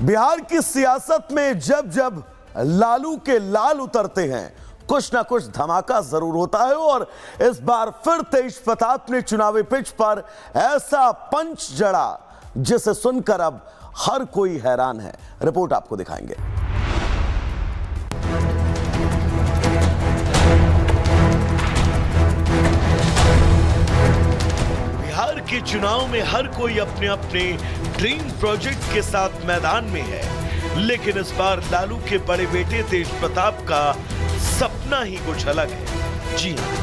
बिहार की सियासत में जब जब लालू के लाल उतरते हैं कुछ ना कुछ धमाका जरूर होता है और इस बार फिर तेज प्रताप ने चुनावी पिच पर ऐसा पंच जड़ा जिसे सुनकर अब हर कोई हैरान है। रिपोर्ट आपको दिखाएंगे। बिहार के चुनाव में हर कोई अपने अपने ड्रीम प्रोजेक्ट के साथ मैदान में है, लेकिन इस बार लालू के बड़े बेटे तेज प्रताप का सपना ही कुछ अलग है। जी हां,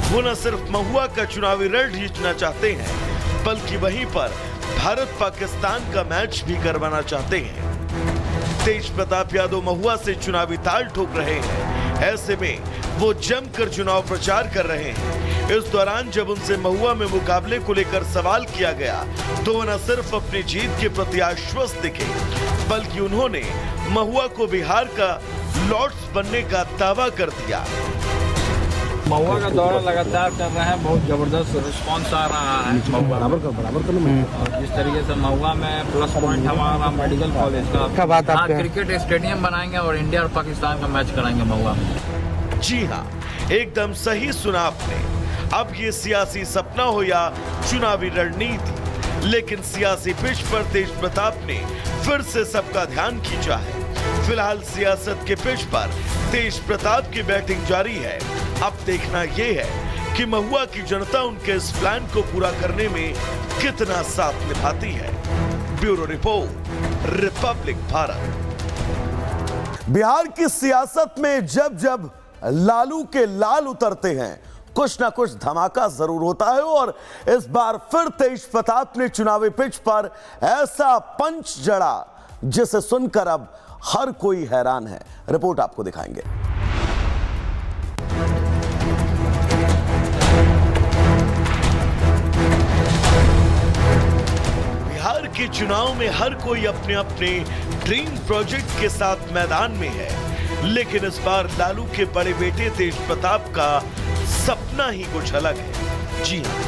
वो न सिर्फ महुआ का चुनावी रण जीतना चाहते हैं, बल्कि वहीं पर भारत पाकिस्तान का मैच भी करवाना चाहते हैं। तेज प्रताप यादव महुआ से चुनावी ताल ठोक रहे हैं। ऐसे में वो जमकर चुनाव प्रचार कर रहे हैं। इस दौरान जब उनसे महुआ में मुकाबले को लेकर सवाल किया गया तो वो न सिर्फ अपनी जीत के प्रति आश्वस्त दिखे, बल्कि उन्होंने महुआ को बिहार का लॉर्ड्स बनने का दावा कर दिया। महुआ का दौरा लगातार कर रहे हैं, बहुत जबरदस्त रिस्पांस आ रहा है। बराबर और जिस तरीके से महुआ में प्लस पॉइंट हमारा मेडिकल कॉलेज का बात आपके क्रिकेट स्टेडियम बनाएंगे और इंडिया और पाकिस्तान का मैच कराएंगे महुआ में। जी हाँ, एकदम सही सुना आपने। अब ये सियासी सपना हो या चुनावी रणनीति, लेकिन सियासी पिच पर तेज प्रताप ने फिर से सबका ध्यान खींचा है। फिलहाल सियासत के पिच पर तेज प्रताप की बैटिंग जारी है। अब देखना यह है कि महुआ की जनता उनके इस प्लान को पूरा करने में कितना साथ निभाती है। Bureau report, Republic Bharat. Bihar की सियासत में जब जब लालू के लाल उतरते हैं कुछ ना कुछ धमाका जरूर होता है और इस बार फिर तेज प्रताप ने चुनावी पिच पर ऐसा पंच जड़ा जिसे सुनकर अब हर कोई हैरान है। रिपोर्ट आपको दिखाएंगे। बिहार के चुनाव में हर कोई अपने अपने ड्रीम प्रोजेक्ट के साथ मैदान में है, लेकिन इस बार लालू के बड़े बेटे तेज प्रताप का सपना ही कुछ अलग है। जी हां,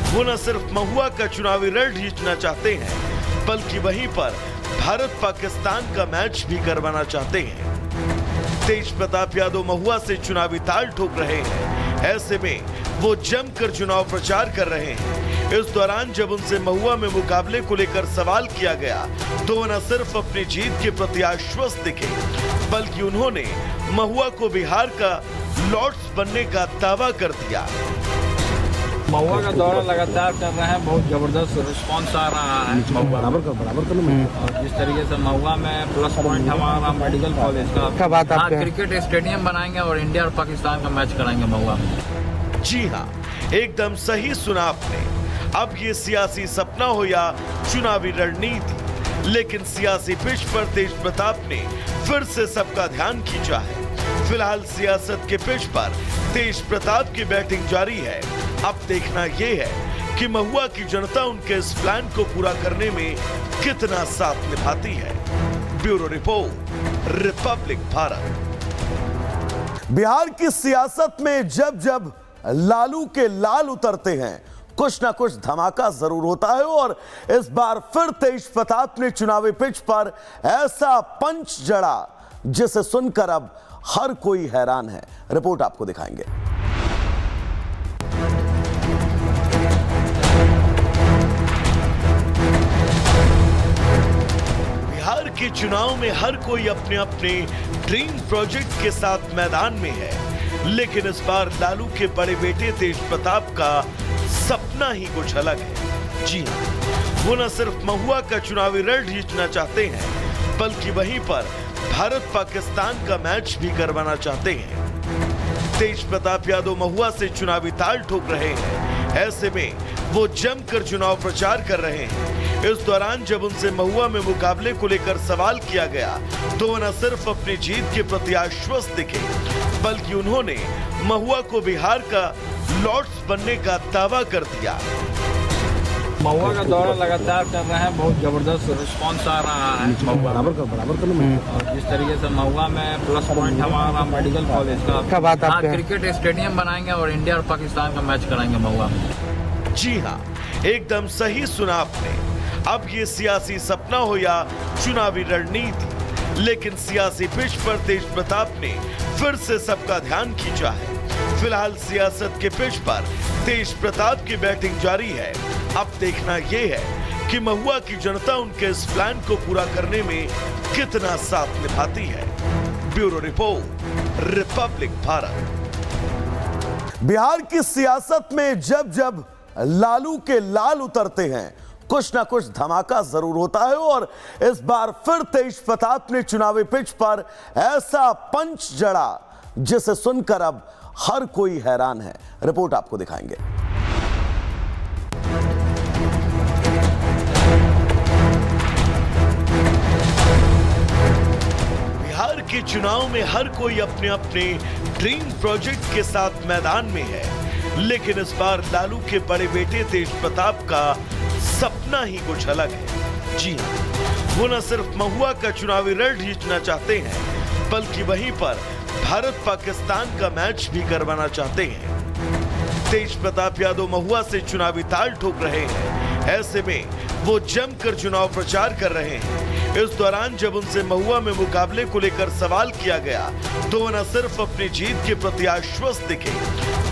वो न सिर्फ महुआ का चुनावी रण जीतना चाहते हैं, बल्कि वहीं पर भारत पाकिस्तान का मैच भी करवाना चाहते हैं। तेज प्रताप यादव महुआ से चुनावी ताल ठोक रहे हैं। ऐसे में वो जमकर चुनाव प्रचार कर रहे हैं। इस दौरान जब उनसे महुआ में मुकाबले को लेकर सवाल किया गया तो वो न सिर्फ अपनी जीत के प्रति आश्वस्त दिखे, बल्कि उन्होंने महुआ को बिहार का लॉर्ड्स बनने का दावा कर दिया। महुआ का दौरा लगातार कर रहे हैं, बहुत जबरदस्त रिस्पांस आ रहा है। बराबर और जिस तरीके से महुआ में प्लस पॉइंट हमारा मेडिकल कॉलेज का बात आपके क्रिकेट स्टेडियम बनाएंगे और इंडिया और पाकिस्तान का मैच कराएंगे महुआ में। जी हाँ, एकदम सही सुना आपने। अब ये सियासी सपना हो या चुनावी रणनीति, लेकिन सियासी पिच पर तेज प्रताप ने फिर से सबका ध्यान खींचा है। फिलहाल सियासत के पिच पर तेज प्रताप की बैटिंग जारी है। अब देखना यह है कि महुआ की जनता उनके इस प्लान को पूरा करने में कितना साथ निभाती है। Bureau report, Republic Bharat. Bihar की सियासत में जब जब लालू के लाल उतरते हैं कुछ ना कुछ धमाका जरूर होता है और इस बार फिर तेज प्रताप ने चुनावी पिच पर ऐसा पंच जड़ा जिसे सुनकर अब हर कोई हैरान है। रिपोर्ट आपको दिखाएंगे। बिहार के चुनाव में हर कोई अपने अपने ड्रीम प्रोजेक्ट के साथ मैदान में है, लेकिन इस बार लालू के बड़े बेटे तेज प्रताप का सपना ही कुछ अलग है। जी हां, वो न सिर्फ महुआ का चुनावी रण जीतना चाहते हैं, बल्कि वहीं पर भारत पाकिस्तान का मैच भी करवाना चाहते हैं। तेज प्रताप यादव महुआ से चुनावी ताल ठोक रहे हैं। ऐसे में वो जमकर चुनाव प्रचार कर रहे हैं। इस दौरान जब उनसे महुआ में मुकाबले को लेकर सवाल किया गया तो वो न सिर्फ अपनी जीत के प्रति आश्वस्त दिखे, बल्कि उन्होंने महुआ को बिहार का लॉर्ड्स बनने का दावा कर दिया। महुआ का दौरा लगातार कर रहे हैं, बहुत जबरदस्त रिस्पांस आ रहा है। बराबर और जिस तरीके से महुआ में प्लस पॉइंट हमारा मेडिकल कॉलेज का बात आपके क्रिकेट स्टेडियम बनाएंगे और इंडिया और पाकिस्तान का मैच कराएंगे महुआ में। जी हाँ, एकदम सही सुना आपने। अब ये सियासी सपना हो या चुनावी रणनीति, लेकिन सियासी पिच पर तेज प्रताप ने फिर से सबका ध्यान खींचा है। फिलहाल सियासत के पिच पर तेज प्रताप की बैटिंग जारी है। अब देखना यह है कि महुआ की जनता उनके इस प्लान को पूरा करने में कितना साथ निभाती है। Bureau report, Republic Bharat. Bihar की सियासत में जब जब लालू के लाल उतरते हैं कुछ ना कुछ धमाका जरूर होता है और इस बार फिर तेज प्रताप ने चुनावी पिच पर ऐसा पंच जड़ा जिसे सुनकर अब हर कोई हैरान है। रिपोर्ट आपको दिखाएंगे। बिहार के चुनाव में हर कोई अपने अपने ड्रीम प्रोजेक्ट के साथ मैदान में है, लेकिन इस बार लालू के बड़े बेटे तेज प्रताप का सपना ही कुछ अलग है। जी हां, वो न सिर्फ महुआ का चुनावी रण जीतना चाहते हैं, बल्कि वहीं पर भारत पाकिस्तान का मैच भी करवाना चाहते हैं। तेज प्रताप यादव महुआ से चुनावी ताल ठोक रहे हैं। ऐसे में वो जमकर चुनाव प्रचार कर रहे हैं। इस दौरान जब उनसे महुआ में मुकाबले को लेकर सवाल किया गया तो वो न सिर्फ अपनी जीत के प्रति आश्वस्त दिखे,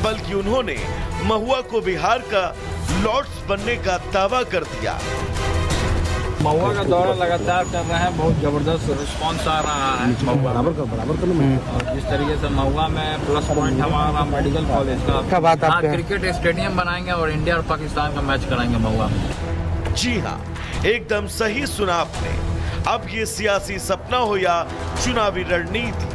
बल्कि उन्होंने महुआ को बिहार का लॉर्ड्स बनने का दावा कर दिया। महुआ का दौरा लगातार कर रहे हैं, बहुत जबरदस्त रिस्पांस आ रहा है महुआ। और जिस तरीके से महुआ में प्लस पॉइंट हमारा मेडिकल कॉलेज का क्रिकेट स्टेडियम बनाएंगे और इंडिया और पाकिस्तान का मैच कराएंगे महुआ में। जी हाँ, एकदम सही सुना आपने। अब ये सियासी सपना हो या चुनावी रणनीति,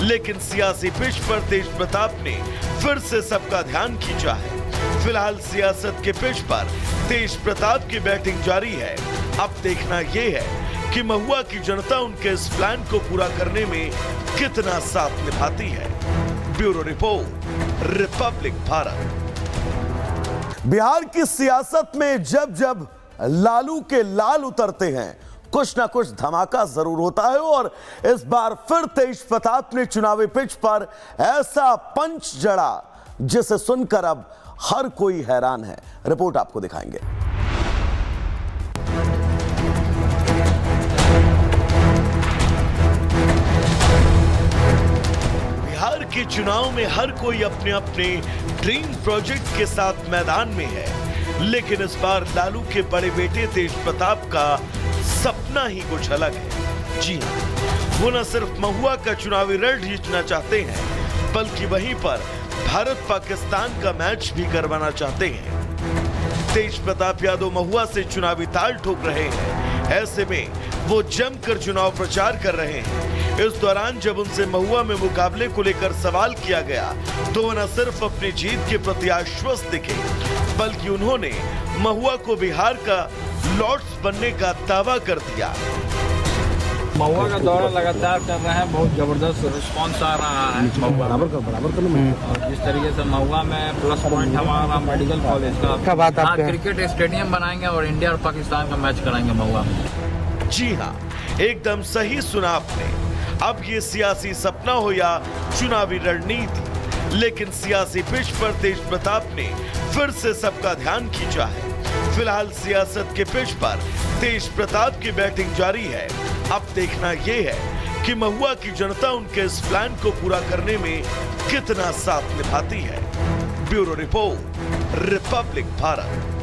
लेकिन सियासी पिच पर तेज प्रताप ने फिर से सबका ध्यान खींचा है। फिलहाल सियासत के पिच पर तेज प्रताप की बैटिंग जारी है। अब देखना यह है कि महुआ की जनता उनके इस प्लान को पूरा करने में कितना साथ निभाती है। Bureau report, Republic Bharat. Bihar की सियासत में जब जब लालू के लाल उतरते हैं कुछ ना कुछ धमाका जरूर होता है और इस बार फिर तेज प्रताप ने चुनावी पिच पर ऐसा पंच जड़ा जिसे सुनकर अब हर कोई हैरान है। रिपोर्ट आपको दिखाएंगे। बिहार के चुनाव में हर कोई अपने अपने ड्रीम प्रोजेक्ट के साथ मैदान में है, लेकिन इस बार लालू के बड़े बेटे तेज प्रताप का सपना ही कुछ अलग है। जी हां, वो न सिर्फ महुआ का चुनावी रण जीतना चाहते हैं, बल्कि वहीं पर भारत पाकिस्तान का मैच भी करवाना चाहते हैं। तेज प्रताप यादव महुआ से चुनावी ताल ठोक रहे हैं। ऐसे में वो जमकर चुनाव प्रचार कर रहे हैं। इस दौरान जब उनसे महुआ में मुकाबले को लेकर सवाल किया गया तो वो न सिर्फ अपनी जीत के प्रति आश्वस्त दिखे, बल्कि उन्होंने महुआ को बिहार का लॉर्ड्स बनने का दावा कर दिया। महुआ का दौरा लगातार कर रहे हैं, बहुत जबरदस्त रिस्पांस आ रहा है महुआ। और जिस तरीके से महुआ में प्लस पॉइंट हमारा मेडिकल कॉलेज का क्रिकेट स्टेडियम बनाएंगे और इंडिया और पाकिस्तान का मैच कराएंगे महुआ में। जी हाँ, एकदम सही सुना आपने। अब ये सियासी सपना हो या चुनावी रणनीति, लेकिन सियासी पिच पर तेज प्रताप ने फिर से सबका ध्यान खींचा है। फिलहाल सियासत के पिच पर तेज प्रताप की बैटिंग जारी है। अब देखना यह है कि महुआ की जनता उनके इस प्लान को पूरा करने में कितना साथ निभाती है। Bureau report, Republic Bharat.